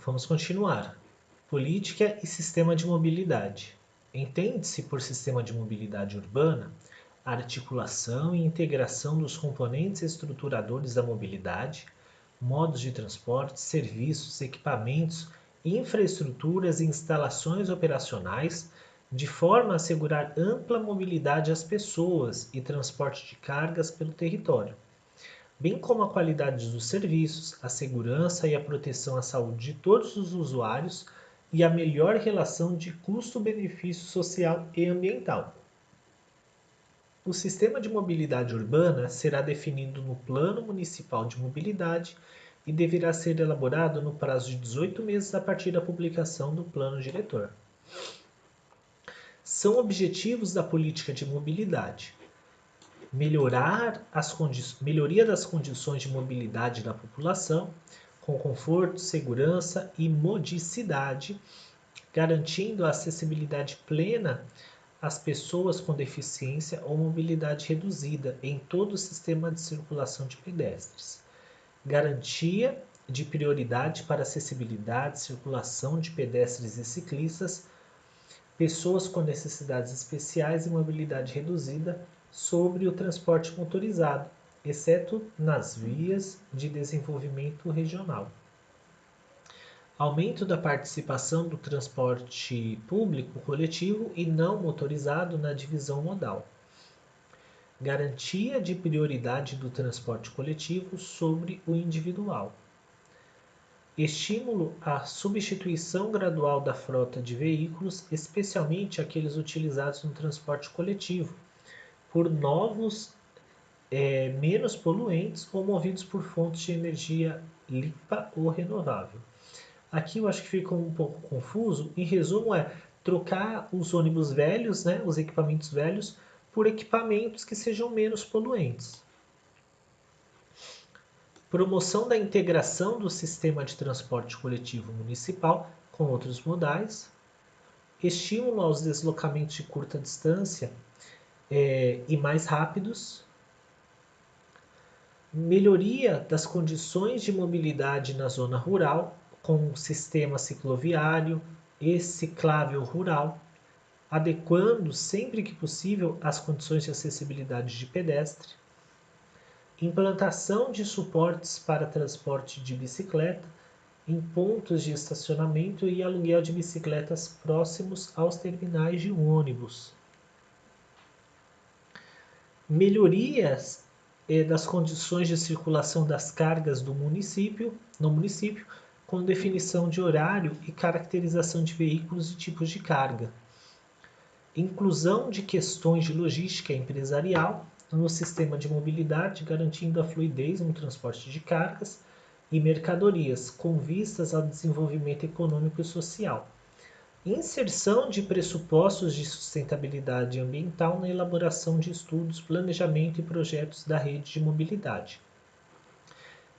Vamos continuar. Política e sistema de mobilidade. Entende-se por sistema de mobilidade urbana a articulação e integração dos componentes estruturadores da mobilidade, modos de transporte, serviços, equipamentos, infraestruturas e instalações operacionais, de forma a assegurar ampla mobilidade às pessoas e transporte de cargas pelo território, bem como a qualidade dos serviços, a segurança e a proteção à saúde de todos os usuários e a melhor relação de custo-benefício social e ambiental. O sistema de mobilidade urbana será definido no Plano Municipal de Mobilidade e deverá ser elaborado no prazo de 18 meses a partir da publicação do Plano Diretor. São objetivos da política de mobilidade: melhoria das condições de mobilidade da população, com conforto, segurança e modicidade, garantindo a acessibilidade plena às pessoas com deficiência ou mobilidade reduzida em todo o sistema de circulação de pedestres. Garantia de prioridade para acessibilidade, circulação de pedestres e ciclistas, pessoas com necessidades especiais e mobilidade reduzida sobre o transporte motorizado, exceto nas vias de desenvolvimento regional. Aumento da participação do transporte público coletivo e não motorizado na divisão modal. Garantia de prioridade do transporte coletivo sobre o individual. Estímulo à substituição gradual da frota de veículos, especialmente aqueles utilizados no transporte coletivo, por novos menos poluentes ou movidos por fontes de energia limpa ou renovável. Aqui eu acho que fica um pouco confuso. Em resumo, trocar os ônibus velhos, os equipamentos velhos, por equipamentos que sejam menos poluentes. Promoção da integração do sistema de transporte coletivo municipal com outros modais. Estímulo aos deslocamentos de curta distância e mais rápidos. Melhoria das condições de mobilidade na zona rural, com sistema cicloviário e ciclável rural, adequando sempre que possível as condições de acessibilidade de pedestre. Implantação de suportes para transporte de bicicleta em pontos de estacionamento e aluguel de bicicletas próximos aos terminais de ônibus. Melhorias das condições de circulação das cargas no município, com definição de horário e caracterização de veículos e tipos de carga. Inclusão de questões de logística empresarial no sistema de mobilidade, garantindo a fluidez no transporte de cargas e mercadorias, com vistas ao desenvolvimento econômico e social. Inserção de pressupostos de sustentabilidade ambiental na elaboração de estudos, planejamento e projetos da rede de mobilidade.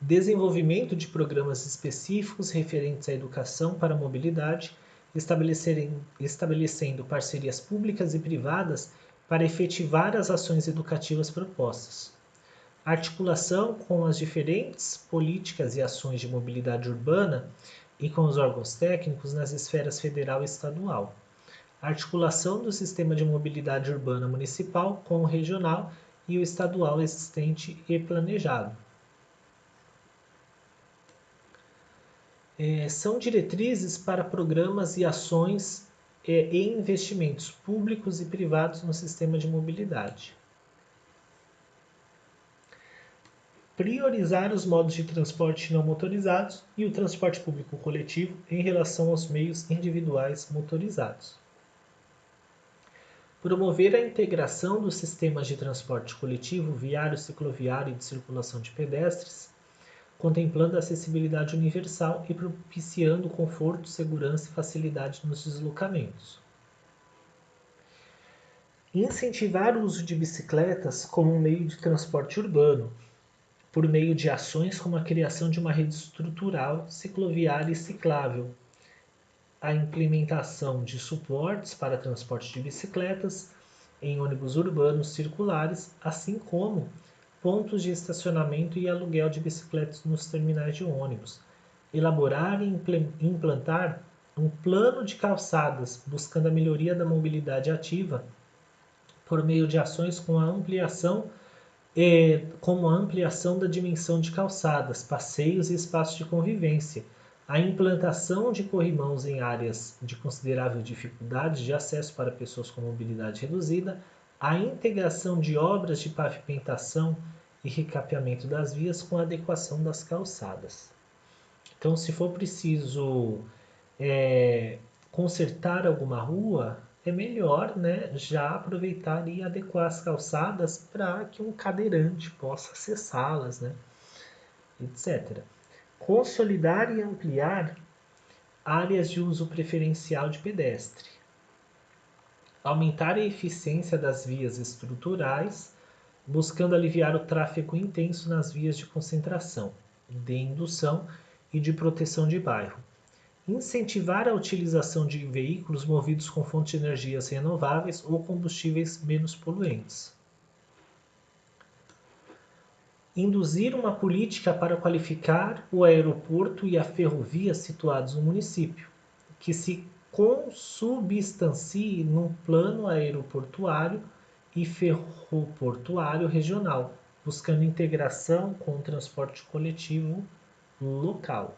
Desenvolvimento de programas específicos referentes à educação para a mobilidade, estabelecendo parcerias públicas e privadas para efetivar as ações educativas propostas. Articulação com as diferentes políticas e ações de mobilidade urbana e com os órgãos técnicos nas esferas federal e estadual. Articulação do sistema de mobilidade urbana municipal com o regional e o estadual existente e planejado. São diretrizes para programas e ações e investimentos públicos e privados no sistema de mobilidade. Priorizar os modos de transporte não motorizados e o transporte público coletivo em relação aos meios individuais motorizados. Promover a integração dos sistemas de transporte coletivo, viário, cicloviário e de circulação de pedestres, contemplando a acessibilidade universal e propiciando conforto, segurança e facilidade nos deslocamentos. Incentivar o uso de bicicletas como um meio de transporte urbano, por meio de ações como a criação de uma rede estrutural, cicloviária e ciclável, a implementação de suportes para transporte de bicicletas em ônibus urbanos circulares, assim como pontos de estacionamento e aluguel de bicicletas nos terminais de ônibus, elaborar e implantar um plano de calçadas, buscando a melhoria da mobilidade ativa por meio de ações como a ampliação da dimensão de calçadas, passeios e espaços de convivência, a implantação de corrimãos em áreas de considerável dificuldade de acesso para pessoas com mobilidade reduzida, a integração de obras de pavimentação e recapeamento das vias com a adequação das calçadas. Então, se for preciso consertar alguma rua, é melhor, né, já aproveitar e adequar as calçadas para que um cadeirante possa acessá-las, né, etc. Consolidar e ampliar áreas de uso preferencial de pedestre. Aumentar a eficiência das vias estruturais, buscando aliviar o tráfego intenso nas vias de concentração, de indução e de proteção de bairro. Incentivar a utilização de veículos movidos com fontes de energias renováveis ou combustíveis menos poluentes. Induzir uma política para qualificar o aeroporto e a ferrovia situados no município, que se consubstancie num plano aeroportuário e ferroportuário regional, buscando integração com o transporte coletivo local.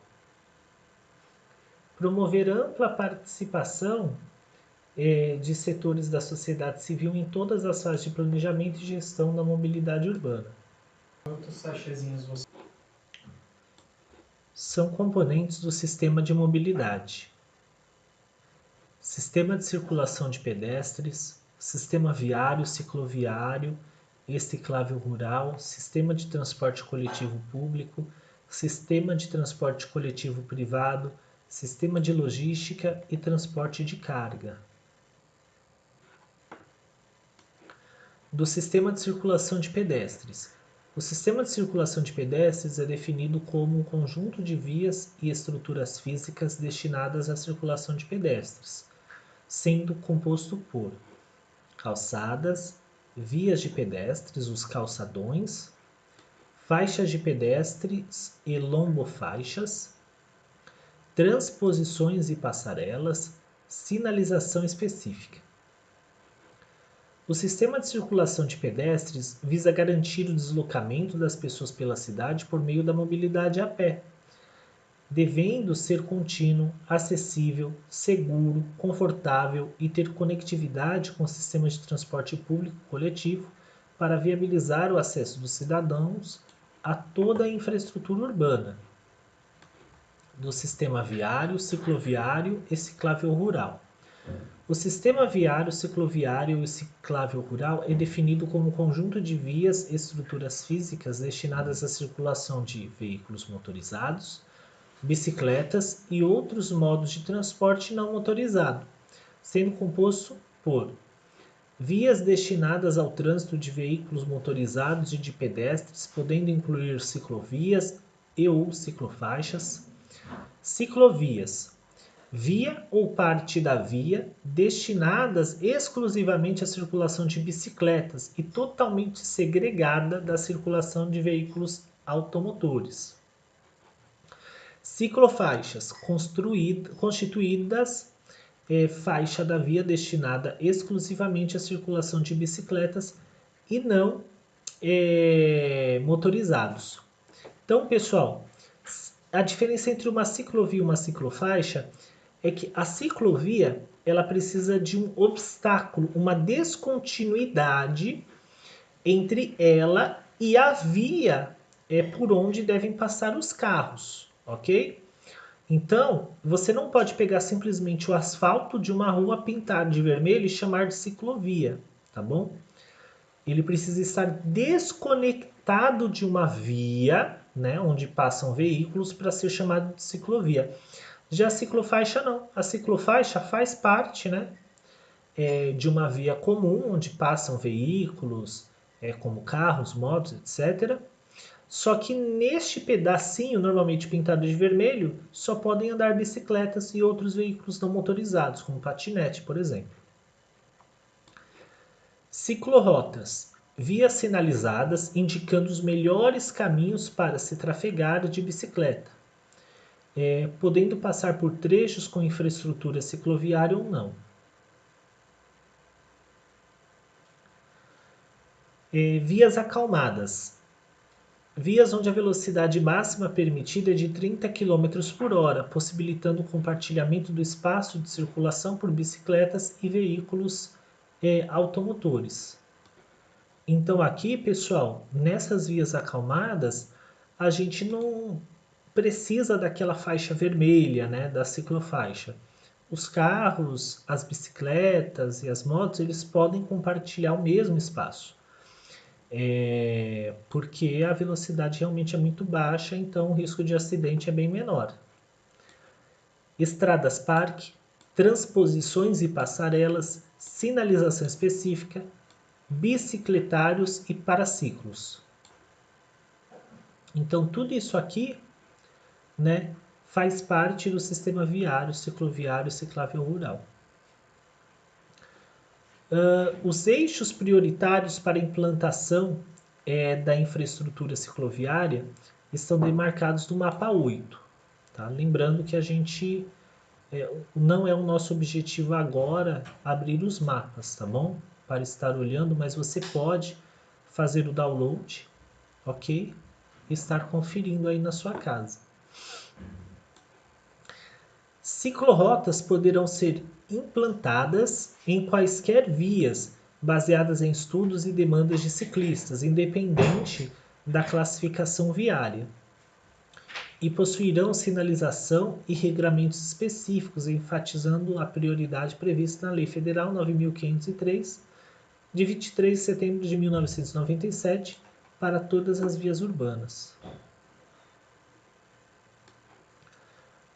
Promover ampla participação de setores da sociedade civil em todas as fases de planejamento e gestão da mobilidade urbana. Quantos sachezinhos você... São componentes do sistema de mobilidade. Sistema de circulação de pedestres, sistema viário, cicloviário, ciclável rural, sistema de transporte coletivo público, sistema de transporte coletivo privado, sistema de logística e transporte de carga. Do sistema de circulação de pedestres. O sistema de circulação de pedestres é definido como um conjunto de vias e estruturas físicas destinadas à circulação de pedestres, sendo composto por calçadas, vias de pedestres, os calçadões, faixas de pedestres e lombofaixas, transposições e passarelas, sinalização específica. O sistema de circulação de pedestres visa garantir o deslocamento das pessoas pela cidade por meio da mobilidade a pé, devendo ser contínuo, acessível, seguro, confortável e ter conectividade com sistemas de transporte público coletivo para viabilizar o acesso dos cidadãos a toda a infraestrutura urbana, do sistema viário, cicloviário e ciclável rural. O sistema viário, cicloviário e ciclável rural é definido como um conjunto de vias e estruturas físicas destinadas à circulação de veículos motorizados, bicicletas e outros modos de transporte não motorizado, sendo composto por vias destinadas ao trânsito de veículos motorizados e de pedestres, podendo incluir ciclovias e ou ciclofaixas, ciclovias, via ou parte da via destinadas exclusivamente à circulação de bicicletas e totalmente segregada da circulação de veículos automotores. Ciclofaixas, constituídas faixa da via destinada exclusivamente à circulação de bicicletas e não motorizados. Então, pessoal, a diferença entre uma ciclovia e uma ciclofaixa é que a ciclovia ela precisa de um obstáculo, uma descontinuidade entre ela e a via por onde devem passar os carros, ok? Então, você não pode pegar simplesmente o asfalto de uma rua, pintar de vermelho e chamar de ciclovia, tá bom? Ele precisa estar desconectado de uma via, né, onde passam veículos, para ser chamado de ciclovia. Já a ciclofaixa não. A ciclofaixa faz parte, né, de uma via comum, onde passam veículos, como carros, motos, etc. Só que neste pedacinho, normalmente pintado de vermelho, só podem andar bicicletas e outros veículos não motorizados, como patinete, por exemplo. Ciclorotas. Vias sinalizadas indicando os melhores caminhos para se trafegar de bicicleta. podendo passar por trechos com infraestrutura cicloviária ou não. Vias acalmadas. Vias onde a velocidade máxima permitida é de 30 km por hora, possibilitando o compartilhamento do espaço de circulação por bicicletas e veículos automotores. Então aqui, pessoal, nessas vias acalmadas, a gente não precisa daquela faixa vermelha, né, da ciclofaixa. Os carros, as bicicletas e as motos, eles podem compartilhar o mesmo espaço. Porque a velocidade realmente é muito baixa, então o risco de acidente é bem menor. Estradas parque, transposições e passarelas, sinalização específica, bicicletários e paraciclos. Então tudo isso aqui, né, faz parte do sistema viário, cicloviário e ciclável rural. Os eixos prioritários para a implantação da infraestrutura cicloviária estão demarcados no mapa 8. Tá? Lembrando que a gente não é o nosso objetivo agora abrir os mapas, tá bom? Para estar olhando, mas você pode fazer o download, ok? E estar conferindo aí na sua casa. Ciclorotas poderão ser implantadas em quaisquer vias baseadas em estudos e demandas de ciclistas, independente da classificação viária, e possuirão sinalização e regramentos específicos, enfatizando a prioridade prevista na Lei Federal 9.503, de 23 de setembro de 1997, para todas as vias urbanas.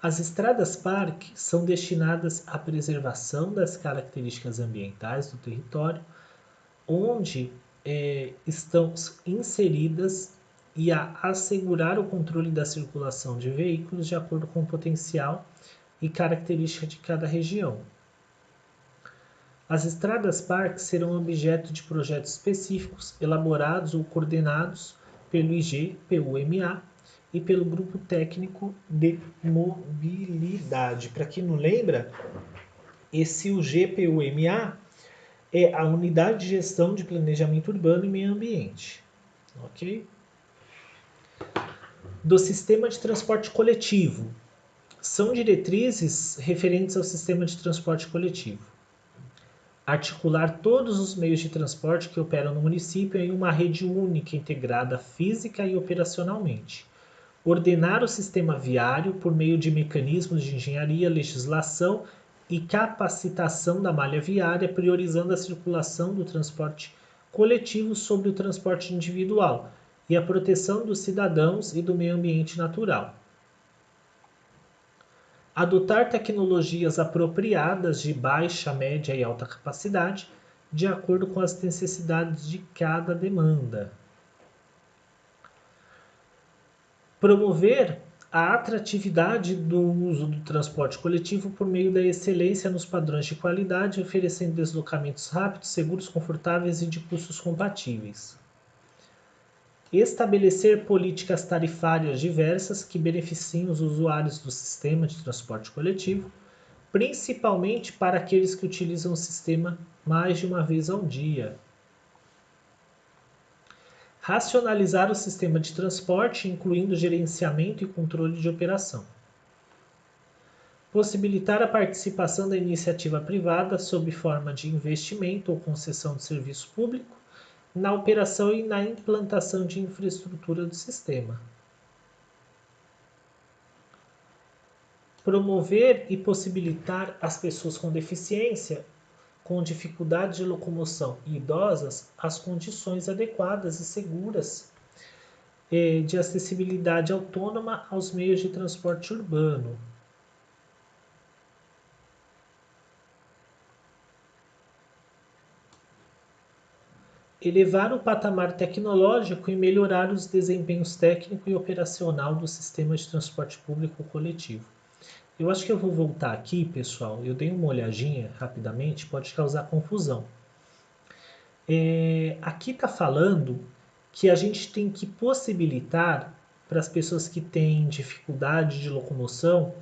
As estradas parque são destinadas à preservação das características ambientais do território, onde estão inseridas e a assegurar o controle da circulação de veículos de acordo com o potencial e característica de cada região. As estradas parque serão objeto de projetos específicos elaborados ou coordenados pelo IGPUMA e pelo Grupo Técnico de Mobilidade. Para quem não lembra, esse IGPUMA é a Unidade de Gestão de Planejamento Urbano e Meio Ambiente. Ok? Do sistema de transporte coletivo. São diretrizes referentes ao sistema de transporte coletivo. Articular todos os meios de transporte que operam no município em uma rede única, integrada física e operacionalmente. Ordenar o sistema viário por meio de mecanismos de engenharia, legislação e capacitação da malha viária, priorizando a circulação do transporte coletivo sobre o transporte individual e a proteção dos cidadãos e do meio ambiente natural. Adotar tecnologias apropriadas de baixa, média e alta capacidade, de acordo com as necessidades de cada demanda. Promover a atratividade do uso do transporte coletivo por meio da excelência nos padrões de qualidade, oferecendo deslocamentos rápidos, seguros, confortáveis e de custos compatíveis. Estabelecer políticas tarifárias diversas que beneficiem os usuários do sistema de transporte coletivo, principalmente para aqueles que utilizam o sistema mais de uma vez ao dia. Racionalizar o sistema de transporte, incluindo gerenciamento e controle de operação. Possibilitar a participação da iniciativa privada sob forma de investimento ou concessão de serviço público na operação e na implantação de infraestrutura do sistema. Promover e possibilitar às pessoas com deficiência, com dificuldade de locomoção e idosas, as condições adequadas e seguras de acessibilidade autônoma aos meios de transporte urbano. Elevar o patamar tecnológico e melhorar os desempenhos técnico e operacional do sistema de transporte público coletivo. Eu acho que eu vou voltar aqui, pessoal. Eu dei uma olhadinha rapidamente, pode causar confusão. Aqui está falando que a gente tem que possibilitar para as pessoas que têm dificuldade de locomoção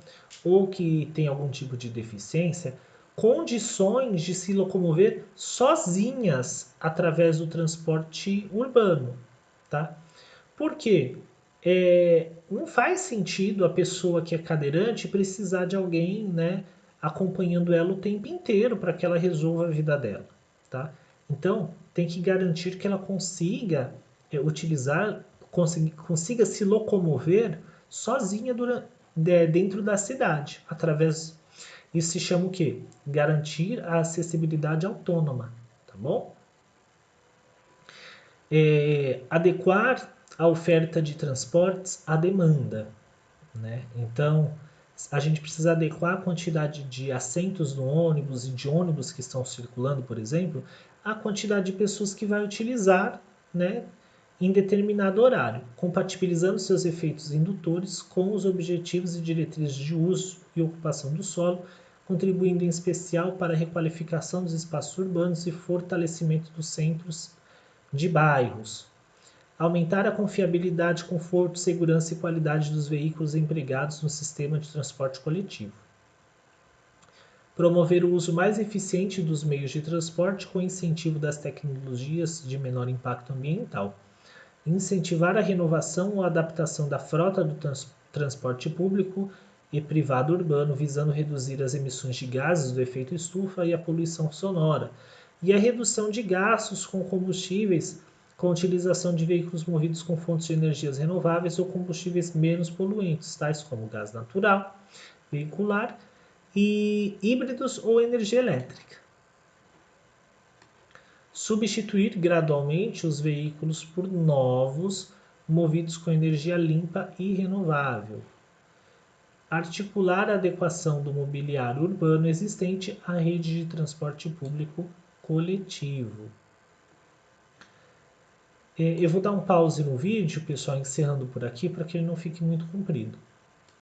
ou que têm algum tipo de deficiência, condições de se locomover sozinhas através do transporte urbano, tá? Por quê? Não faz sentido a pessoa que é cadeirante precisar de alguém, né, acompanhando ela o tempo inteiro para que ela resolva a vida dela, tá? Então, tem que garantir que ela consiga consiga se locomover sozinha dentro da cidade, através. Isso se chama o quê? Garantir a acessibilidade autônoma, tá bom? Adequar a oferta de transportes à demanda, né? Então, a gente precisa adequar a quantidade de assentos no ônibus e de ônibus que estão circulando, por exemplo, à quantidade de pessoas que vai utilizar, né, em determinado horário, compatibilizando seus efeitos indutores com os objetivos e diretrizes de uso e ocupação do solo, contribuindo em especial para a requalificação dos espaços urbanos e fortalecimento dos centros de bairros. Aumentar a confiabilidade, conforto, segurança e qualidade dos veículos empregados no sistema de transporte coletivo. Promover o uso mais eficiente dos meios de transporte com incentivo das tecnologias de menor impacto ambiental. Incentivar a renovação ou adaptação da frota do transporte público e privado urbano, visando reduzir as emissões de gases do efeito estufa e a poluição sonora, e a redução de gastos com combustíveis com a utilização de veículos movidos com fontes de energias renováveis ou combustíveis menos poluentes, tais como gás natural, veicular e híbridos ou energia elétrica. Substituir gradualmente os veículos por novos movidos com energia limpa e renovável. Articular a adequação do mobiliário urbano existente à rede de transporte público coletivo. Eu vou dar um pause no vídeo, pessoal, encerrando por aqui, para que ele não fique muito comprido.